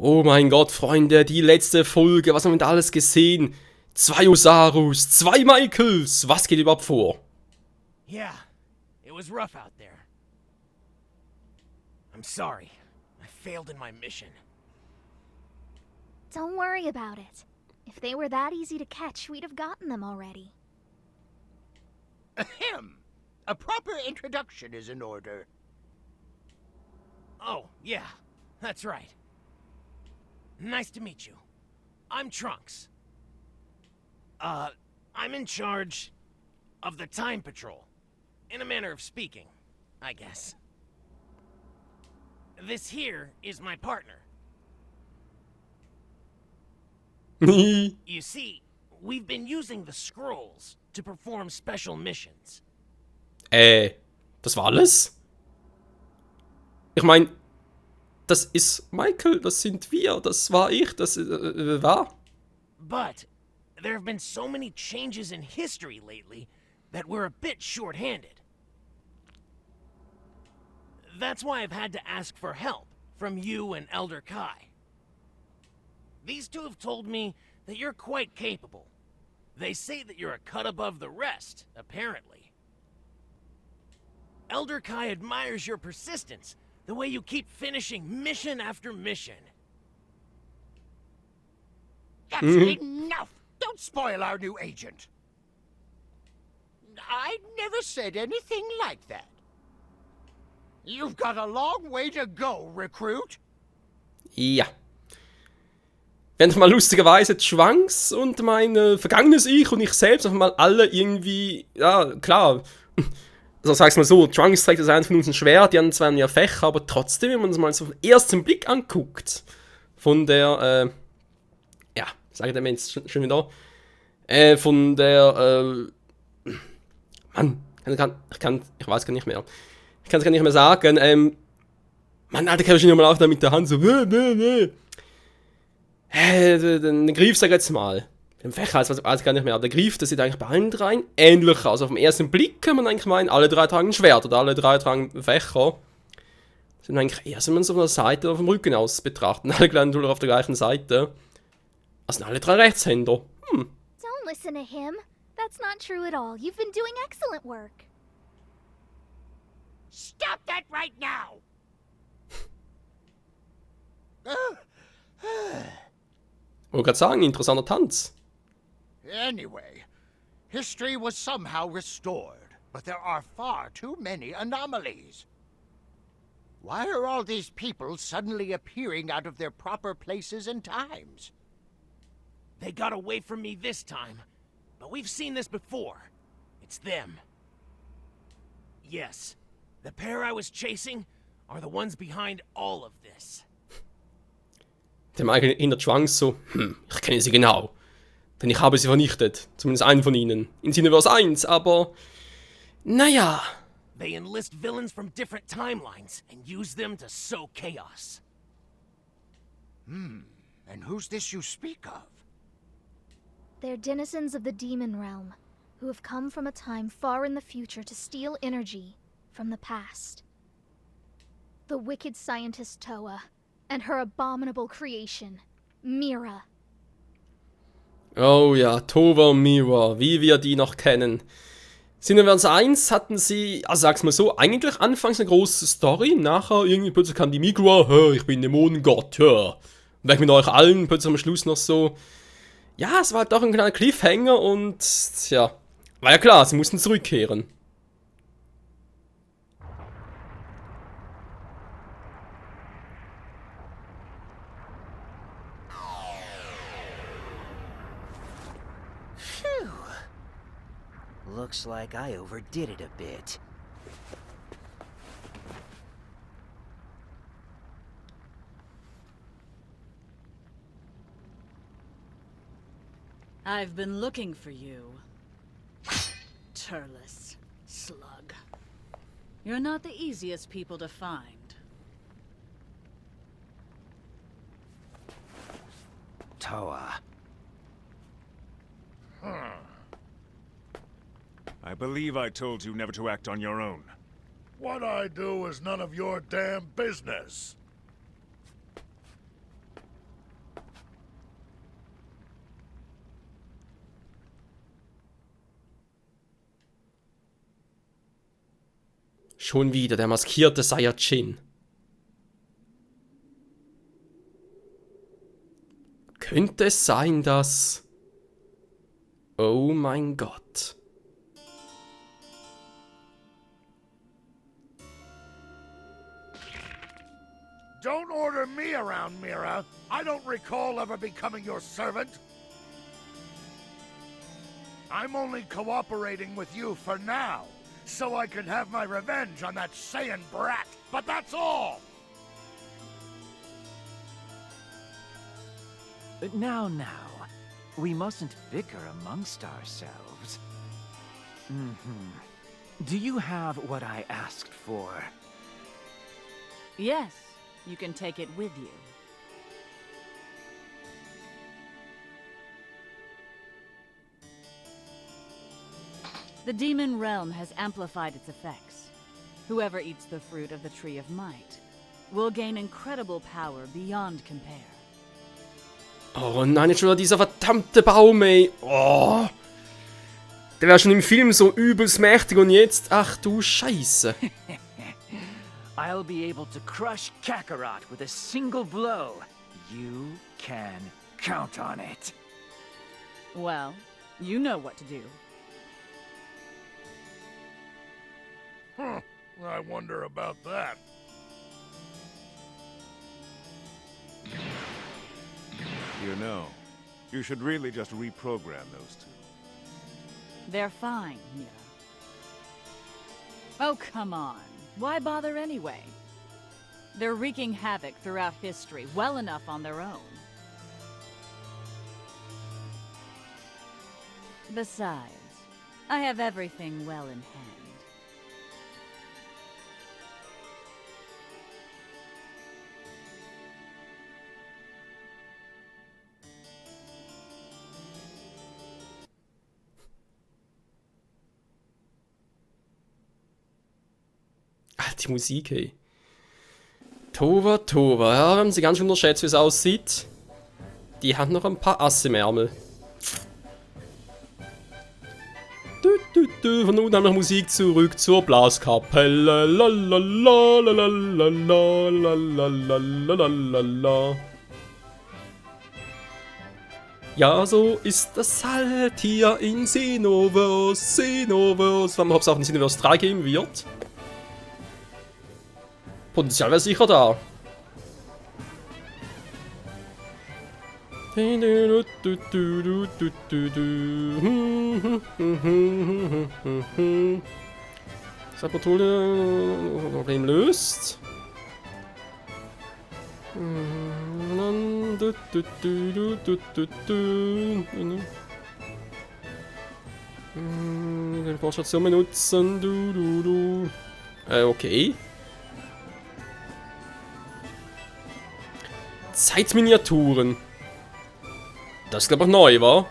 Oh mein Gott, Freunde, die letzte Folge, was haben wir da alles gesehen? 2 Osarus, 2 Michaels, was geht überhaupt vor? Yeah, it was rough out there. I'm sorry. I failed in my mission. Don't worry about it. If they were that easy to catch, we'd have gotten them already. Ahem! A proper introduction is in order. Oh, yeah, that's right. Nice to meet you. I'm Trunks. I'm in charge of the Time Patrol. In a manner of speaking, I guess. This here is my partner. You see, we've been using the scrolls to perform special missions. Das war alles? Ich meine, das ist Michael, das sind wir, das war ich, das war. But there have been so many changes in history lately that we're a bit short-handed. That's why I've had to ask for help from you and Elder Kai. These two have told me that you're quite capable. They say that you're a cut above the rest, apparently. Elder Kai admires your persistence, the way you keep finishing mission after mission. That's enough! Don't spoil our new agent. I never said anything like that. You've got a long way to go, recruit. Ja. Während mal lustigerweise Trunks und mein vergangenes Ich und ich selbst einfach mal alle irgendwie, ja, klar. Also sag's mal so, Trunks trägt das eine von uns ein Schwert, die anderen zwei haben ja Fächer, aber trotzdem, wenn man es mal so auf den ersten Blick anguckt, von der, ja, sage der Mensch schon wieder, von der, Mann, ich weiß gar nicht mehr. Ich kann es gar nicht mehr sagen, Mann, Alter, kann ich nicht mal auf da mit der Hand so, den Griff, sag jetzt mal. Den Fächer, weiß gar nicht mehr, aber der Griff, das sieht eigentlich bei allen dreien ähnlich aus. Auf den ersten Blick kann man eigentlich meinen, alle drei tragen ein Schwert oder alle drei tragen Fächer. Das sind eigentlich eher, wenn man es auf der Seite oder vom Rücken aus betrachten. Alle kleinen Tuller auf der gleichen Seite. Das sind alle drei Rechtshänder. Don't listen to him. That's not true at all. You've been doing excellent work. Stop that right now! Wollte gerade sagen, interessanter Tanz. Anyway, history was somehow restored, but there are far too many anomalies. Why are all these people suddenly appearing out of their proper places and times? They got away from me this time, but we've seen this before. It's them. Yes, the pair I was chasing are the ones behind all of this. Dem eigenen Inner Trunks so, ich kenne sie genau. Denn ich habe sie vernichtet. Zumindest einen von ihnen. In Xenoverse 1, aber... Naja. They enlist villains from different timelines and use them to sow chaos. And who's this you speak of? They're denizens of the demon realm, who have come from a time far in the future to steal energy from the past. The wicked scientist Toa, and her abominable creation, Mira. Oh ja, Towa und Mira, wie wir die noch kennen. Xenoverse 1 hatten sie, also sag's mal so, eigentlich anfangs eine große Story, nachher irgendwie plötzlich kam die Migra, ich bin Dämonengott, und weg mit euch allen, plötzlich am Schluss noch so, ja, es war halt doch ein kleiner Cliffhanger und, ja, war ja klar, sie mussten zurückkehren. Looks like I overdid it a bit. I've been looking for you. Turles, slug. You're not the easiest people to find. Toa. I believe I told you never to act on your own. What I do is none of your damn business. Schon wieder der maskierte Saiyajin. Könnte es sein, dass... Oh mein Gott. Don't order me around, Mira. I don't recall ever becoming your servant. I'm only cooperating with you for now, so I can have my revenge on that Saiyan brat. But that's all! Now, we mustn't bicker amongst ourselves. Do you have what I asked for? Yes, you can take it with you. The demon realm has amplified its effects. Whoever eats the fruit of the Tree of Might will gain incredible power beyond compare. Oh nein, jetzt schon wieder dieser verdammte Baum, ey. Oh. Der war schon im Film so übelst mächtig und jetzt, ach du Scheiße. I'll be able to crush Kakarot with a single blow. You can count on it. Well, you know what to do. Huh. I wonder about that. You know, you should really just reprogram those two. They're fine, Mira. Oh, come on. Why bother anyway? They're wreaking havoc throughout history well enough on their own. Besides, I have everything well in hand. Die Musik, hey. Tova. Ja, wir haben sie ganz schön unterschätzt, wie es aussieht. Die hat noch ein paar Asse im Ärmel. Von unten haben wir Musik zurück zur Blaskapelle. Ja, so ist das halt hier in Xenoverse. Wenn man Hauptsache in Xenoverse 3 geben wird. Potenzial wäre sicher da. Das Problem löst. Den Vorstation benutzen. Okay. Zeitminiaturen. Das ist, glaube ich, neu, wa?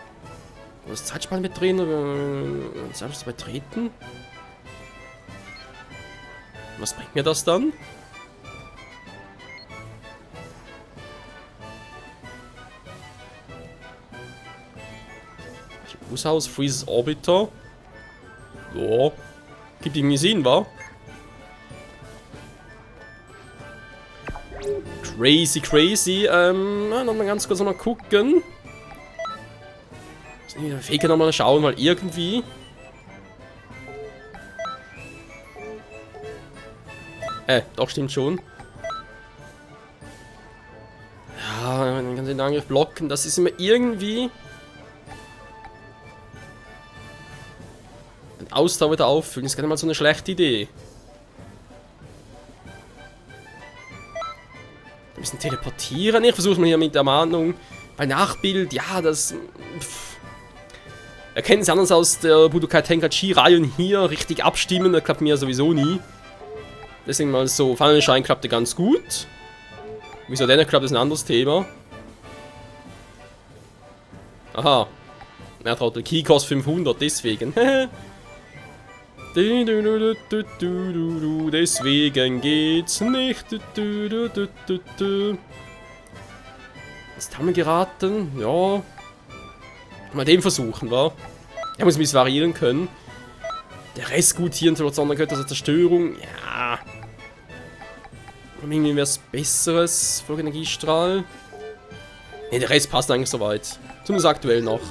Das Zeitspann mit drin, selbst betreten. Was bringt mir das dann? Bushaus, Freezes Orbiter. Ja. Gibt irgendwie Sinn, wa? Crazy. Nochmal ganz kurz mal gucken. Fähigkeit nochmal schauen, weil irgendwie. Doch, stimmt schon. Ja, man kann den Angriff blocken. Das ist immer irgendwie. Den Ausdauer wieder auffüllen, ist gar nicht mal so eine schlechte Idee. Ein bisschen teleportieren. Ich versuche mal hier mit der Mahnung. Bei Nachbild, ja, das. Erkennen Sie anders aus der Budokai Tenkaichi-Reihe und hier richtig abstimmen, das klappt mir sowieso nie. Deswegen mal so, Fallenschein klappte ganz gut. Wieso denn klappt, ist ein anderes Thema. Aha. Er traut der Key kostet 500, deswegen. Deswegen geht's nicht. Was haben wir geraten? Ja. Mal den versuchen, wa? Er muss ein bisschen variieren können. Der Rest gut hier in der Sondergötter der Zerstörung. Ja. Und irgendwie wäre es Besseres. Energiestrahl. Ne, der Rest passt eigentlich soweit. Zumindest aktuell noch.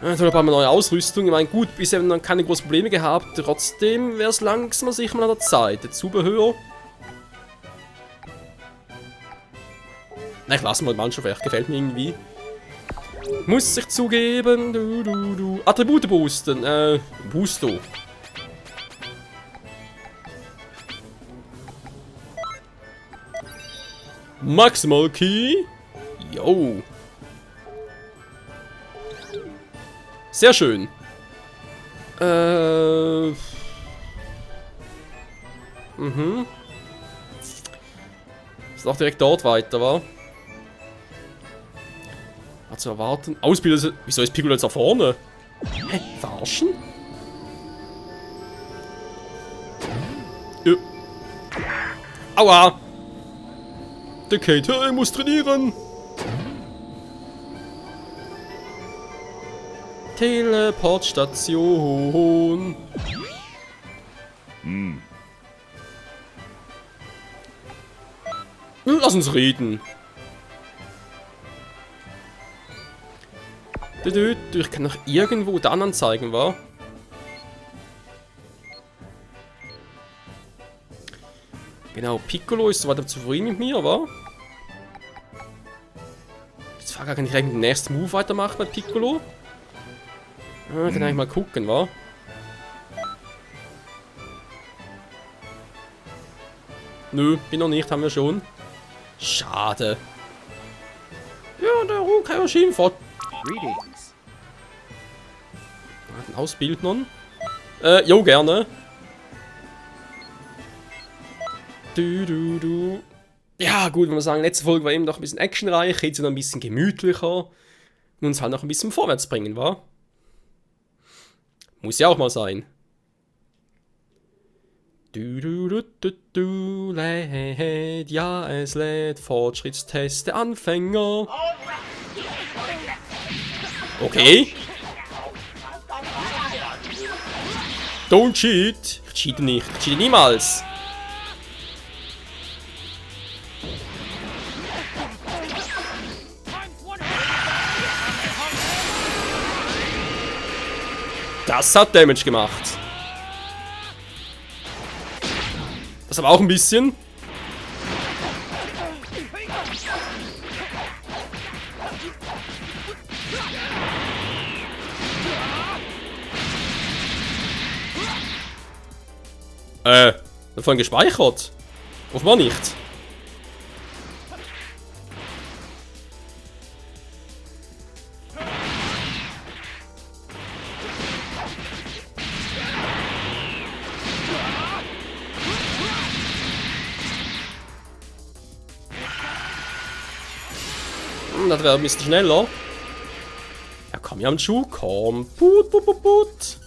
Jetzt haben wir eine neue Ausrüstung. Ich meine, gut, bisher haben wir keine großen Probleme gehabt. Trotzdem wäre es langsam sicher mal an der Zeit. Der Zubehör. Na, ich lasse mal den Mann schon weg. Gefällt mir irgendwie. Muss ich zugeben. Attribute boosten. Boosto. Maximal Key. Yo. Sehr schön. Ist auch direkt dort weiter, wa? War zu erwarten. Ausbilder. Wieso ist Piccolo jetzt da vorne? Hä? Verarschen? Ja. Aua! Der Kate muss trainieren! Teleportstation. Lass uns reden. Ich kann noch irgendwo dann anzeigen, wa? Genau, Piccolo ist soweit zufrieden mit mir, wa? Jetzt frage ich, kann ich eigentlich den nächsten Move weitermachen bei Piccolo? Ah, kann ich mal gucken, wa? Nö, bin noch nicht, haben wir schon. Schade. Ja, der Kaioshin fort. Greetings. Den Ausbildern. Jo, gerne. Ja, gut, wenn wir sagen, letzte Folge war eben noch ein bisschen actionreich, jetzt noch ein bisschen gemütlicher. Und uns halt noch ein bisschen vorwärts bringen, wa? Muss ja auch mal sein. Lädt, ja, es lädt. Fortschrittstest der Anfänger. Okay. Don't cheat. Ich cheate nicht. Ich cheate niemals. Das hat Damage gemacht. Das aber auch ein bisschen. Davon gespeichert? Offenbar nicht. Das wäre ein bisschen schneller. Ja, komm, ja, am Schuh, komm. Put, put, put, put.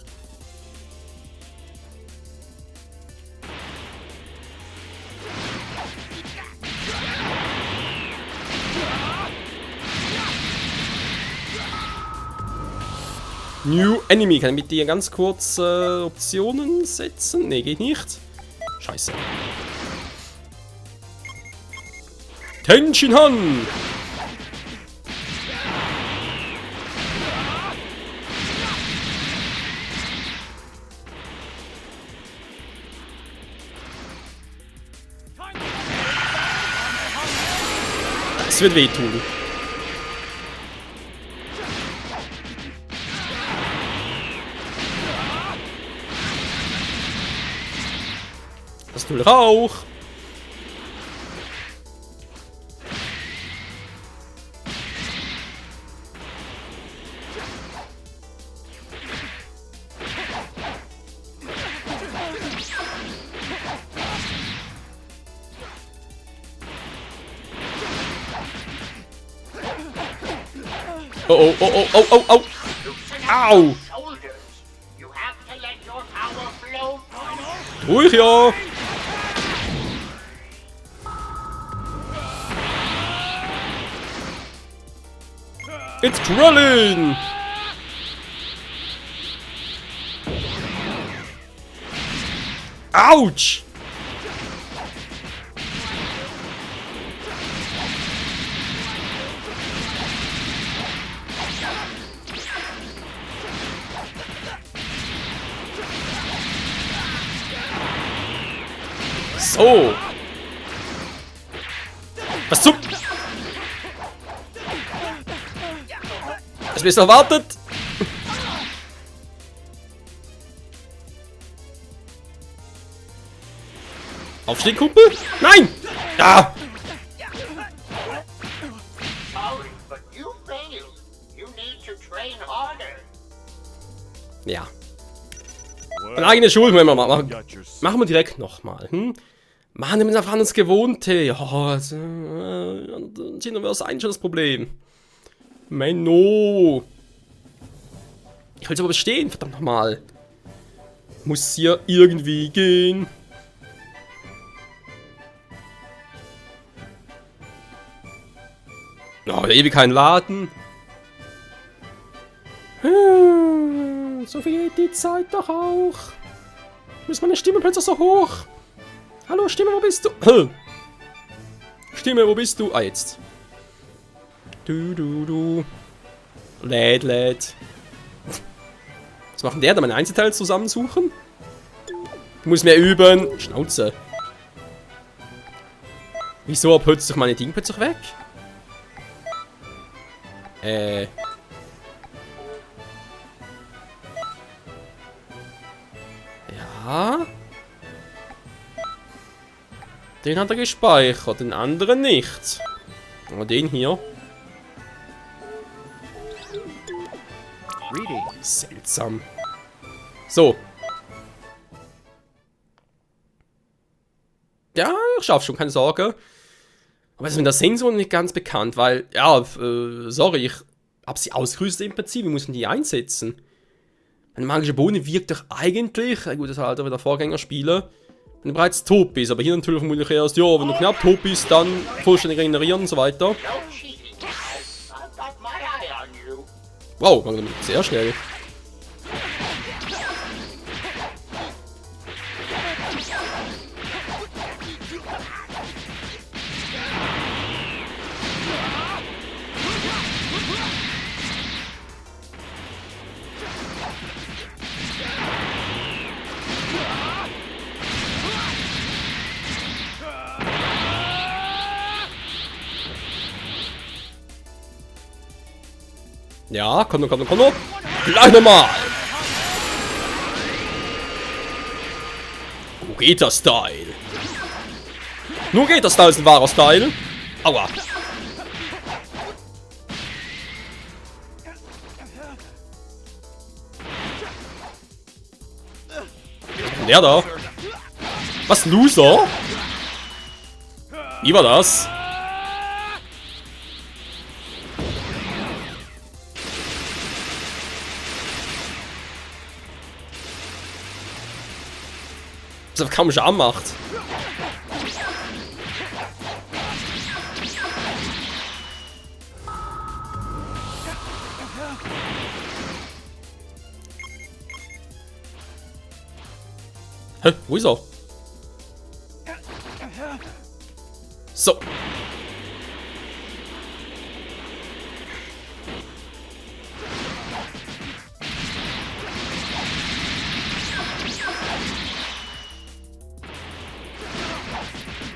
New Enemy. Kann ich mit dir ganz kurz Optionen setzen? Ne, geht nicht. Scheiße. Tenshin Han! Das wird wehtun. Das tut Rauch. Oh, oh, oh, oh, oh, oh. Au. Ruhig, ja. It's Krillin. Autsch! So. Was zum... Was bist du erwartet? Aufstehen, Kumpel? Nein! Ja! Sorry, but you failed. You need to train harder. Ja. Well, Eine eigene Schule müssen wir machen. got your Machen wir direkt nochmal. Machen wir einfach an das Gewohnte. Ja, also, Xenoverse eigentlich schon das Problem. Menno. Ich will es aber bestehen, verdammt nochmal. Muss hier irgendwie gehen. Oh, ewig kein Laden. So viel geht die Zeit doch auch. Ist meine Stimme plötzlich so hoch? Hallo, Stimme, wo bist du? Stimme, wo bist du? Ah, jetzt. Du. Läd. Was macht denn der da? Meine Einzelteile zusammensuchen? Du musst mehr üben. Schnauze. Wieso plötzlich meine Dinge plötzlich weg? Ja. Den hat er gespeichert, den anderen nicht. Aber den hier. Reading. Seltsam. So. Ja, ich schaff schon, keine Sorge. Aber es ist mit der Sensor nicht ganz bekannt, weil, ja, sorry, ich hab sie ausgerüstet im Prinzip, wie muss man die einsetzen? Eine magische Bohne wirkt doch eigentlich, gut, das ist halt wieder Vorgängerspiele, wenn du bereits tot bist, aber hier natürlich vermutlich erst, ja, wenn du knapp tot bist, dann vollständig regenerieren und so weiter. No cheating, guys. I've got my eye on you. Wow, sehr schnell. Ja, komm noch. Gleich nochmal. Nugeta-Style. Nugeta-Style ist ein wahrer Style. Aua. Der da. Was, Loser? Wie war das? Das kaum Charme macht. Hä? Wo ist er? So.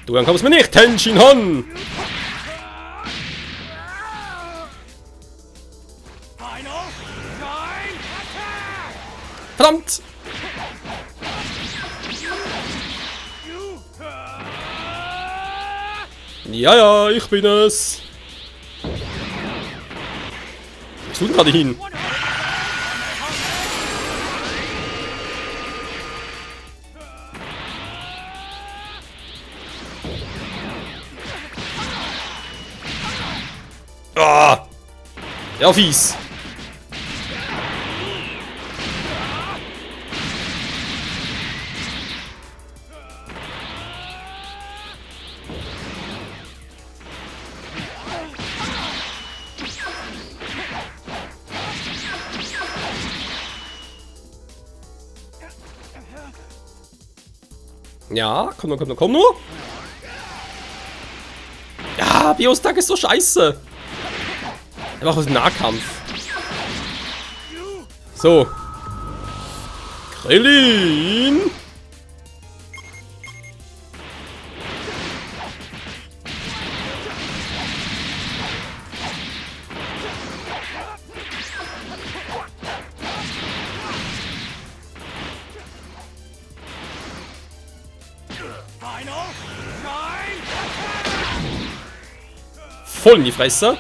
Du kommst mir nicht, Tenshin Han! Verdammt! Ja, ich bin es. Was tut gerade hin? Ah! Ja, fies. Ja, komm nur, komm nur, komm nur. Ja, Biostag ist so scheiße. Einfach aus dem Nahkampf. So. Krillin. Voll in die Fresse.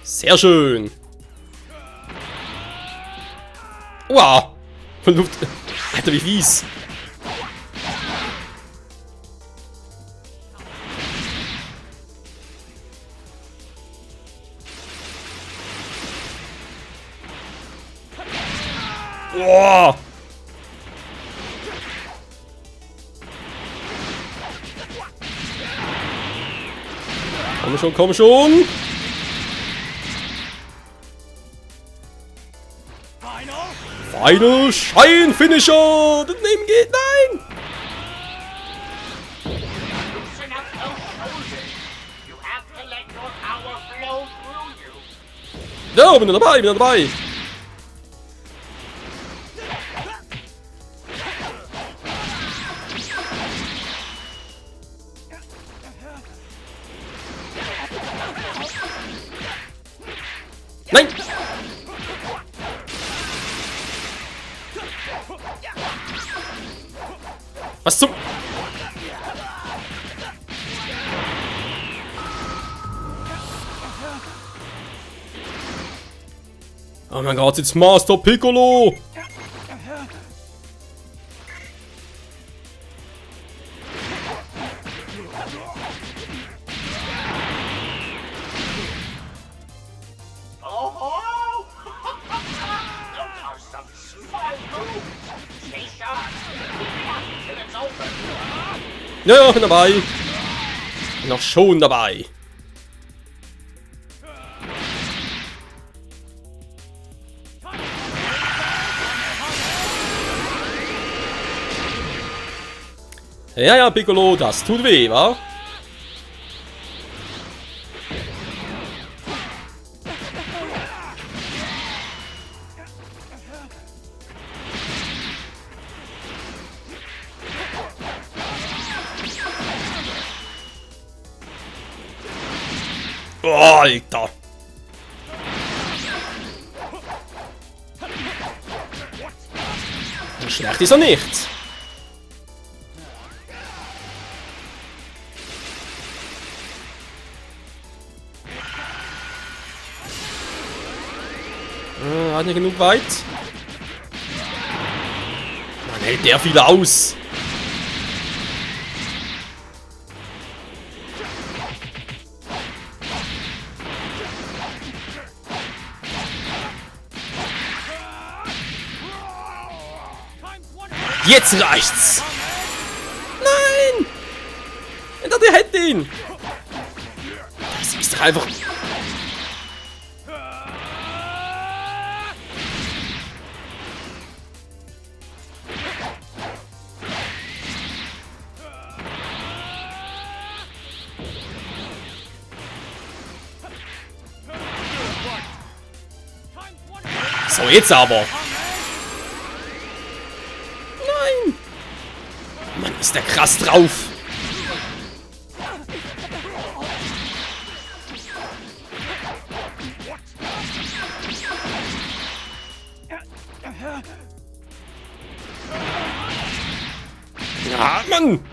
Sehr schön. Wow. Von Luft. Alter, wie fies. Boah. Komm schon, komm schon. Final Shine Finisher. Daneben geht, nein. Loosen up those shoulders. You have to let your power flow through you. Ja, bin dabei, bin dabei. Nein! Was zum... Oh mein Gott, it's Master Piccolo! Oh! Those are some small moves. Stay sharp. Keep it up until it's over. Ja, bin dabei. Noch schon dabei. Ja, ja, Piccolo, das tut weh, wa? Oh, Alter. Schlecht ist er nicht. Hat nicht genug weit. Mann, hält der viel aus. Jetzt reicht's! Nein! Ich dachte, ihr hättet ihn! Das ist doch einfach... So, jetzt aber! Mann, ist der krass drauf. Ja, Mann.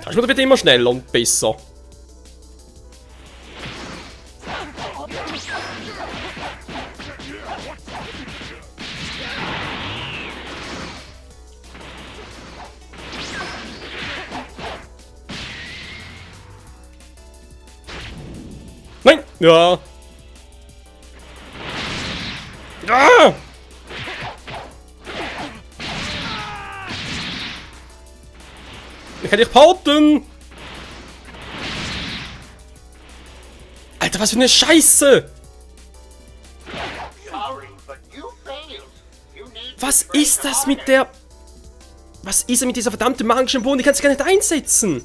Das wird immer schneller und besser. Nein! Ja! Ah! kann dich porten! Alter, was für eine Scheiße! Was ist das mit der... Was ist denn mit dieser verdammten magischen Bohne? Die kannst du gar nicht einsetzen!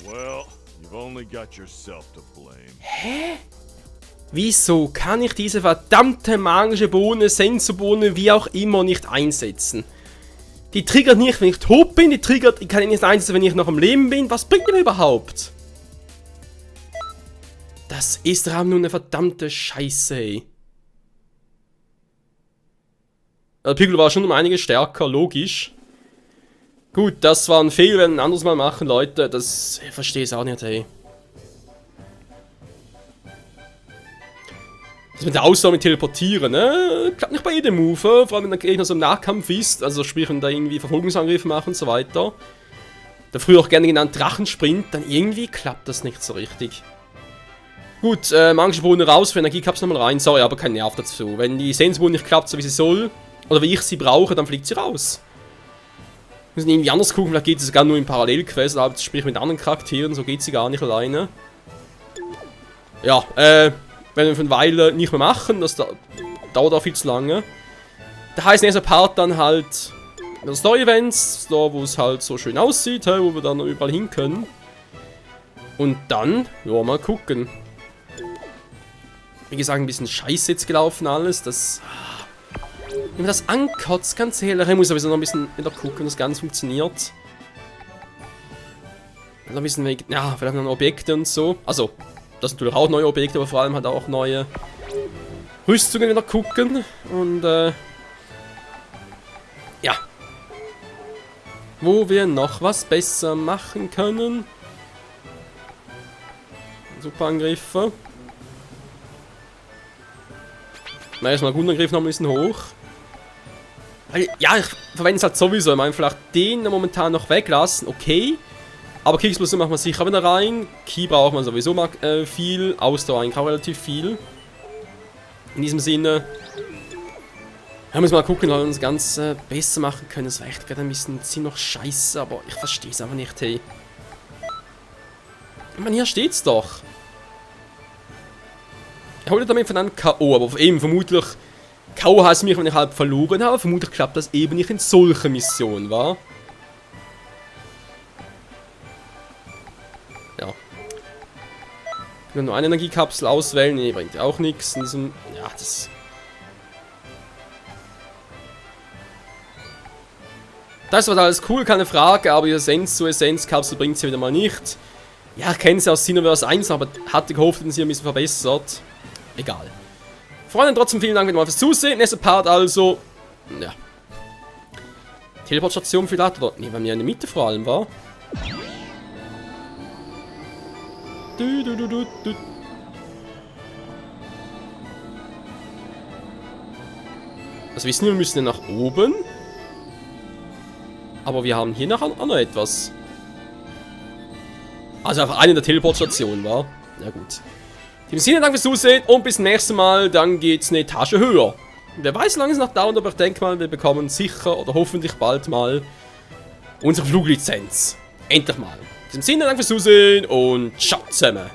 Well, you've only got yourself to blame. Hä? Wieso kann ich diese verdammte magische Bohne, Sensobohne, wie auch immer, nicht einsetzen? Die triggert nicht, wenn ich tot bin, die triggert, ich kann ihn nicht einsetzen, wenn ich noch am Leben bin. Was bringt die mir überhaupt? Das ist doch nur eine verdammte Scheiße, ey. Der Piccolo war schon um einiges stärker, logisch. Gut, das war ein Fehler, wenn wir ein anderes Mal machen, Leute. Das... Ich verstehe es auch nicht, ey. Das mit der Ausdauer mit Teleportieren, ne? Klappt nicht bei jedem Move, vor allem wenn der Gegner so im Nahkampf ist, also sprich, wenn da irgendwie Verfolgungsangriffe machen und so weiter. Der früher auch gerne genannt Drachensprint, dann irgendwie klappt das nicht so richtig. Gut, magische Bohne raus, für Energiekapsel nochmal rein, sorry, aber kein Nerv dazu. Wenn die Sensbohne nicht klappt, so wie sie soll, oder wie ich sie brauche, dann fliegt sie raus. Wir müssen irgendwie anders gucken, vielleicht geht sie sogar nur in Parallelquest, also sprich mit anderen Charakteren, so geht sie gar nicht alleine. Ja, wenn wir für eine Weile nicht mehr machen, das dauert auch viel zu lange. Da heißt nächster Part dann halt Story-Events, da wo es halt so schön aussieht, wo wir dann überall hin können. Und dann, ja, mal gucken. Wie gesagt, ein bisschen scheiße jetzt gelaufen alles, das... Wenn man das ankotzt, ganz ehrlich, ich muss sowieso noch ein bisschen wieder gucken, dass das Ganze funktioniert. Noch ein bisschen, ja, vielleicht noch Objekte und so, also... Das sind natürlich auch neue Objekte, aber vor allem halt auch neue Rüstungen wieder gucken. Und ja. Wo wir noch was besser machen können. Superangriffe. Na, erstmal Grundangriff noch ein bisschen hoch. Ja, ich verwende es halt sowieso. Ich meine, vielleicht den momentan noch weglassen, okay. Aber Kriegsexplosion machen wir sicher wieder rein. Ki braucht man sowieso mal viel. Ausdauer eigentlich auch relativ viel. In diesem Sinne. Ja, müssen wir mal gucken, ob wir uns das Ganze besser machen können. Das war echt gerade ein bisschen ziemlich scheiße, aber ich verstehe es einfach nicht, hey. Ich meine, hier steht's doch. Er holt damit von einem K.O., aber eben vermutlich K.O. heißt mich, wenn ich halb verloren habe. Vermutlich klappt das eben nicht in solchen Missionen, wa? Ja. Ich kann nur eine Energiekapsel auswählen. Nee, bringt auch nichts. In diesem. Ja, das. Das war alles cool, keine Frage, aber die Essenz-zu-Essenz-Kapsel bringt sie wieder mal nicht. Ja, ich kenne sie aus Xenoverse 1, aber hatte gehofft, dass sie ein bisschen verbessert. Egal. Freunde, trotzdem vielen Dank wieder mal fürs Zusehen. Nächster Part also. Ja. Teleportstation vielleicht, oder? Nee, weil mir in der Mitte vor allem war. Das wissen wir müssen ja nach oben. Aber wir haben hier nachher auch noch etwas. Also einfach eine der Teleportstationen war. Ja gut. In diesem Sinne, danke fürs Zusehen und bis zum nächsten Mal. Dann geht's eine Etage höher. Wer weiß, wie lange es noch dauert, aber ich denke mal, wir bekommen sicher oder hoffentlich bald mal unsere Fluglizenz. Endlich mal. In diesem Sinne, danke fürs Zusehen und ciao zusammen.